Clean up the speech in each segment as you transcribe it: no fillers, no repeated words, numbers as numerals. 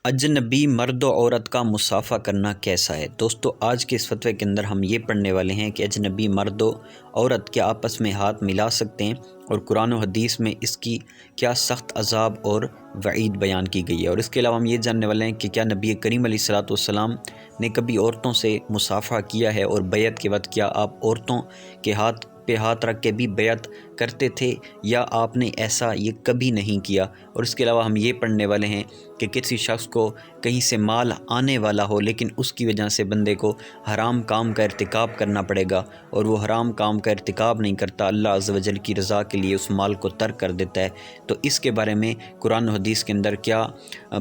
اجنبی مرد و عورت کا مصافحہ کرنا کیسا ہے؟ دوستو، آج کے اس فتوے کے اندر ہم یہ پڑھنے والے ہیں کہ اجنبی مرد و عورت کیا آپس میں ہاتھ ملا سکتے ہیں، اور قرآن و حدیث میں اس کی کیا سخت عذاب اور وعید بیان کی گئی ہے۔ اور اس کے علاوہ ہم یہ جاننے والے ہیں کہ کیا نبی کریم علیہ الصلوۃ والسلام نے کبھی عورتوں سے مصافحہ کیا ہے، اور بیعت کے وقت کیا آپ عورتوں کے ہاتھ پہ ہاتھ رکھ کے بھی بیعت کرتے تھے، یا آپ نے ایسا یہ کبھی نہیں کیا۔ اور اس کے علاوہ ہم یہ پڑھنے والے ہیں کہ کسی شخص کو کہیں سے مال آنے والا ہو، لیکن اس کی وجہ سے بندے کو حرام کام کا ارتکاب کرنا پڑے گا، اور وہ حرام کام کا ارتکاب نہیں کرتا، اللہ عز و جل کی رضا کے لیے اس مال کو ترک کر دیتا ہے، تو اس کے بارے میں قرآن و حدیث کے اندر کیا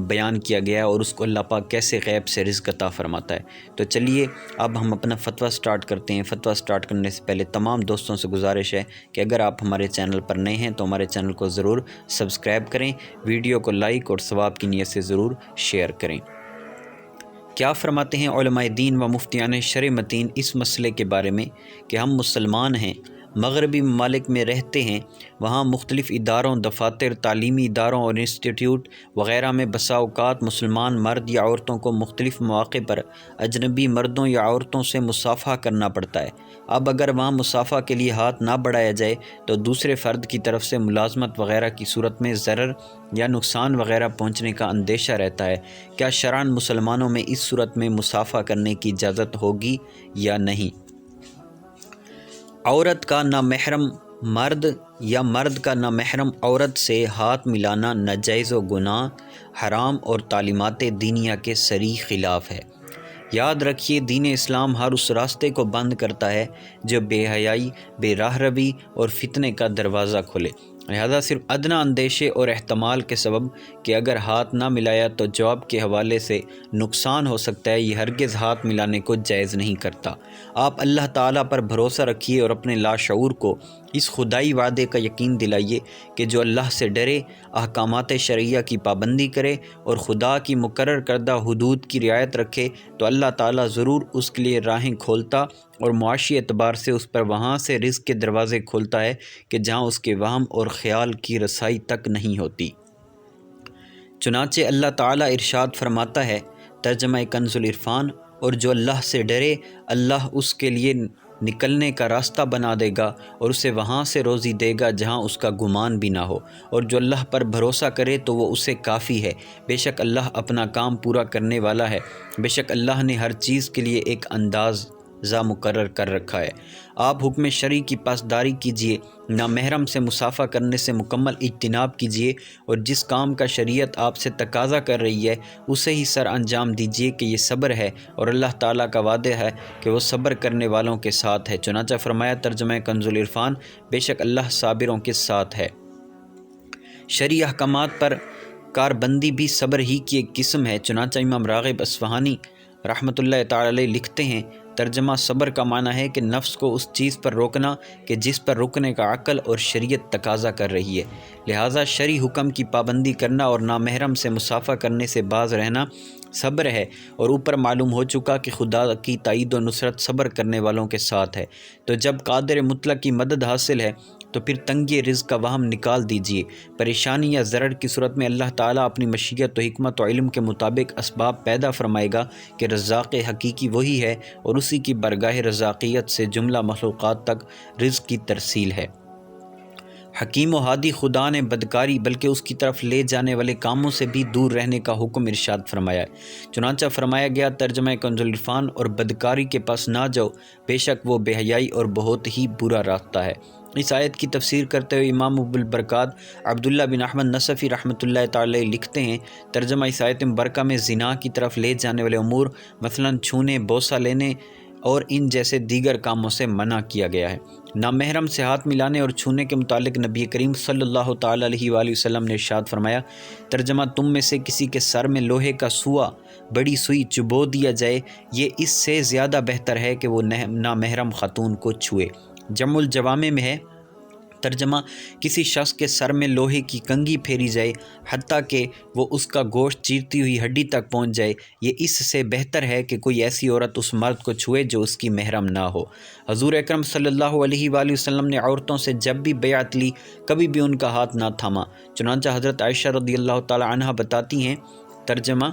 بیان کیا گیا ہے، اور اس کو اللہ پاک کیسے غیب سے رزق عطا فرماتا ہے۔ تو چلیے اب ہم اپنا فتویٰ سٹارٹ کرتے ہیں۔ فتویٰ سٹارٹ کرنے سے پہلے تمام دوستوں سے گزارش ہے کہ اگر آپ ہمارے چینل پر نئے ہیں تو ہمارے چینل کو ضرور سبسکرائب کریں، ویڈیو کو لائک اور ثواب کی نیت سے ضرور شیئر کریں۔ کیا فرماتے ہیں علماء دین و مفتیان شرع متین اس مسئلے کے بارے میں کہ ہم مسلمان ہیں، مغربی ممالک میں رہتے ہیں، وہاں مختلف اداروں، دفاتر، تعلیمی اداروں اور انسٹیٹیوٹ وغیرہ میں بسا اوقات مسلمان مرد یا عورتوں کو مختلف مواقع پر اجنبی مردوں یا عورتوں سے مصافحہ کرنا پڑتا ہے۔ اب اگر وہاں مصافحہ کے لیے ہاتھ نہ بڑھایا جائے تو دوسرے فرد کی طرف سے ملازمت وغیرہ کی صورت میں ضرر یا نقصان وغیرہ پہنچنے کا اندیشہ رہتا ہے۔ کیا شرعاً مسلمانوں میں اس صورت میں مصافحہ کرنے کی اجازت ہوگی یا نہیں؟ عورت کا نامحرم مرد یا مرد کا نامحرم عورت سے ہاتھ ملانا ناجائز و گناہ، حرام اور تعلیمات دینیہ کے صریح خلاف ہے۔ یاد رکھیے، دین اسلام ہر اس راستے کو بند کرتا ہے جو بے حیائی، بے راہ روی اور فتنے کا دروازہ کھولے۔ لہذا صرف ادنیٰ اندیشے اور احتمال کے سبب کہ اگر ہاتھ نہ ملایا تو جواب کے حوالے سے نقصان ہو سکتا ہے، یہ ہرگز ہاتھ ملانے کو جائز نہیں کرتا۔ آپ اللہ تعالیٰ پر بھروسہ رکھیے اور اپنے لاشعور کو اس خدائی وعدے کا یقین دلائیے کہ جو اللہ سے ڈرے، احکامات شرعیہ کی پابندی کرے اور خدا کی مقرر کردہ حدود کی رعایت رکھے تو اللہ تعالیٰ ضرور اس کے لیے راہیں کھولتا اور معاشی اعتبار سے اس پر وہاں سے رزق کے دروازے کھولتا ہے کہ جہاں اس کے وہم اور خیال کی رسائی تک نہیں ہوتی۔ چنانچہ اللہ تعالیٰ ارشاد فرماتا ہے، ترجمہ کنز العرفان، اور جو اللہ سے ڈرے اللہ اس کے لیے نکلنے کا راستہ بنا دے گا اور اسے وہاں سے روزی دے گا جہاں اس کا گمان بھی نہ ہو، اور جو اللہ پر بھروسہ کرے تو وہ اسے کافی ہے۔ بے شک اللہ اپنا کام پورا کرنے والا ہے، بے شک اللہ نے ہر چیز کے لیے ایک اندازہ مقرر کر رکھا ہے۔ آپ حکم شرعی کی پاسداری کیجیے، نامحرم سے مصافحہ کرنے سے مکمل اجتناب کیجیے، اور جس کام کا شریعت آپ سے تقاضا کر رہی ہے اسے ہی سر انجام دیجیے کہ یہ صبر ہے، اور اللہ تعالیٰ کا وعدہ ہے کہ وہ صبر کرنے والوں کے ساتھ ہے۔ چنانچہ فرمایا، ترجمہ کنز العرفان، بے شک اللہ صابروں کے ساتھ ہے۔ شرعی احکامات پر کاربندی بھی صبر ہی کی ایک قسم ہے۔ چنانچہ امام راغب اصفہانی رحمۃ اللہ تعالی علیہ لکھتے ہیں، ترجمہ صبر کا معنی ہے کہ نفس کو اس چیز پر روکنا کہ جس پر رکنے کا عقل اور شریعت تقاضا کر رہی ہے۔ لہٰذا شرعی حکم کی پابندی کرنا اور نامحرم سے مصافحہ کرنے سے باز رہنا صبر ہے، اور اوپر معلوم ہو چکا کہ خدا کی تائید و نصرت صبر کرنے والوں کے ساتھ ہے۔ تو جب قادر مطلق کی مدد حاصل ہے تو پھر تنگی رزق کا وہم نکال دیجیے۔ پریشانی یا ضرر کی صورت میں اللہ تعالیٰ اپنی مشیت و حکمت و علم کے مطابق اسباب پیدا فرمائے گا کہ رزاق حقیقی وہی ہے، اور اسی کی برگاہ رزاقیت سے جملہ مخلوقات تک رزق کی ترسیل ہے۔ حکیم و ہادی خدا نے بدکاری بلکہ اس کی طرف لے جانے والے کاموں سے بھی دور رہنے کا حکم ارشاد فرمایا ہے۔ چنانچہ فرمایا گیا، ترجمہ کنز العرفان، اور بدکاری کے پاس نہ جاؤ، بے شک وہ بے حیائی اور بہت ہی برا راستہ ہے۔ اس آیت کی تفسیر کرتے ہوئے امام ابو البرکات عبداللہ بن احمد نصفی رحمۃ اللہ تعالی لکھتے ہیں، ترجمہ اس آیت مبارکہ میں زنا کی طرف لے جانے والے امور، مثلاً چھونے، بوسہ لینے اور ان جیسے دیگر کاموں سے منع کیا گیا ہے۔ نامحرم سے ہاتھ ملانے اور چھونے کے متعلق نبی کریم صلی اللہ تعالی علیہ وآلہ وسلم نے ارشاد فرمایا، ترجمہ تم میں سے کسی کے سر میں لوہے کا سوا، بڑی سوئی چبو دیا جائے، یہ اس سے زیادہ بہتر ہے کہ وہ نامحرم خاتون کو چھوئے۔ جمع الجوامع میں ہے، ترجمہ کسی شخص کے سر میں لوہے کی کنگھی پھیری جائے حتیٰ کہ وہ اس کا گوشت چیرتی ہوئی ہڈی تک پہنچ جائے، یہ اس سے بہتر ہے کہ کوئی ایسی عورت اس مرد کو چھوئے جو اس کی محرم نہ ہو۔ حضور اکرم صلی اللہ علیہ وآلہ وسلم نے عورتوں سے جب بھی بیعت لی کبھی بھی ان کا ہاتھ نہ تھاما۔ چنانچہ حضرت عائشہ رضی اللہ تعالی عنہ بتاتی ہیں، ترجمہ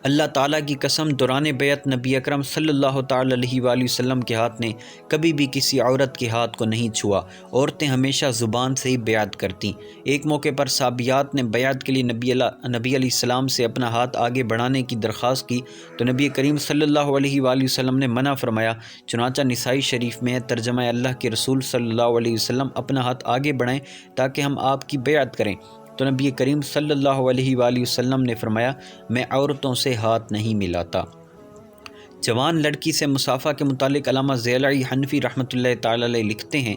اللہ تعالیٰ کی قسم دوران بیعت نبی اکرم صلی اللہ تعالیٰ علیہ وآلہ وسلم کے ہاتھ نے کبھی بھی کسی عورت کے ہاتھ کو نہیں چھوا۔ عورتیں ہمیشہ زبان سے ہی بیعت کرتیں۔ ایک موقع پر صحابیات نے بیعت کے لیے نبی علیہ السلام سے اپنا ہاتھ آگے بڑھانے کی درخواست کی تو نبی کریم صلی اللہ علیہ وآلہ وسلم نے منع فرمایا۔ چنانچہ نسائی شریف میں ترجمہ اللہ کے رسول صلی اللہ علیہ وسلم اپنا ہاتھ آگے بڑھائیں تاکہ ہم آپ کی بیعت کریں، تو نبی کریم صلی اللہ علیہ وآلہ وسلم نے فرمایا، میں عورتوں سے ہاتھ نہیں ملاتا۔ جوان لڑکی سے مصافحہ کے متعلق علامہ ضیاء حنفی رحمۃ اللہ تعالی علیہ لکھتے ہیں،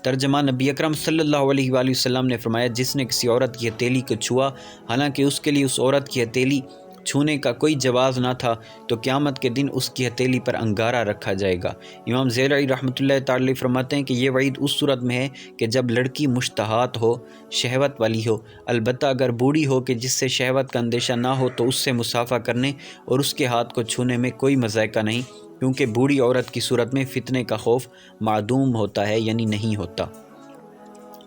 ترجمہ نبی اکرم صلی اللہ علیہ وآلہ وسلم نے فرمایا، جس نے کسی عورت کی ہتھیلی کو چھوا حالانکہ اس کے لیے اس عورت کی ہتھیلی چھونے کا کوئی جواز نہ تھا، تو قیامت کے دن اس کی ہتھیلی پر انگارہ رکھا جائے گا۔ امام ضیاء رحمۃ اللہ تعالی علیہ فرماتے ہیں کہ یہ وعید اس صورت میں ہے کہ جب لڑکی مشتہات ہو، شہوت والی ہو، البتہ اگر بوڑھی ہو کہ جس سے شہوت کا اندیشہ نہ ہو تو اس سے مصافحہ کرنے اور اس کے ہاتھ کو چھونے میں کوئی مذائقہ نہیں، کیونکہ بوڑھی عورت کی صورت میں فتنے کا خوف معدوم ہوتا ہے، یعنی نہیں ہوتا۔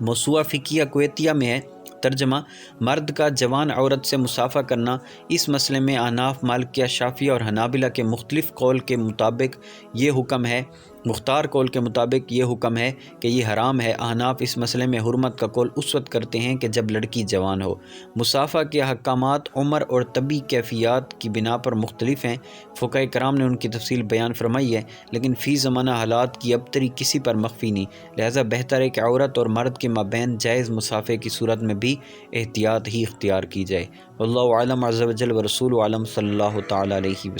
موسوعہ فقیہ کویتیہ میں ہے، ترجمہ مرد کا جوان عورت سے مصافحہ کرنا۔ اس مسئلے میں احناف، مالکیہ، شافعیہ اور حنابلہ کے مختلف قول کے مطابق یہ حکم ہے، مختار قول کے مطابق یہ حکم ہے کہ یہ حرام ہے۔ احناف اس مسئلے میں حرمت کا قول اس وقت کرتے ہیں کہ جب لڑکی جوان ہو۔ مصافحہ کے احکامات عمر اور طبی کیفیات کی بنا پر مختلف ہیں، فقہاء کرام نے ان کی تفصیل بیان فرمائی ہے، لیکن فی زمانہ حالات کی ابتری کسی پر مخفی نہیں، لہذا بہتر ہے کہ عورت اور مرد کے مابین جائز مصافحے کی صورت میں بھی احتیاط ہی اختیار کی جائے۔ واللہ اعلم عز و جل و رسول عالم صلی اللہ تعالی علیہ وسلم۔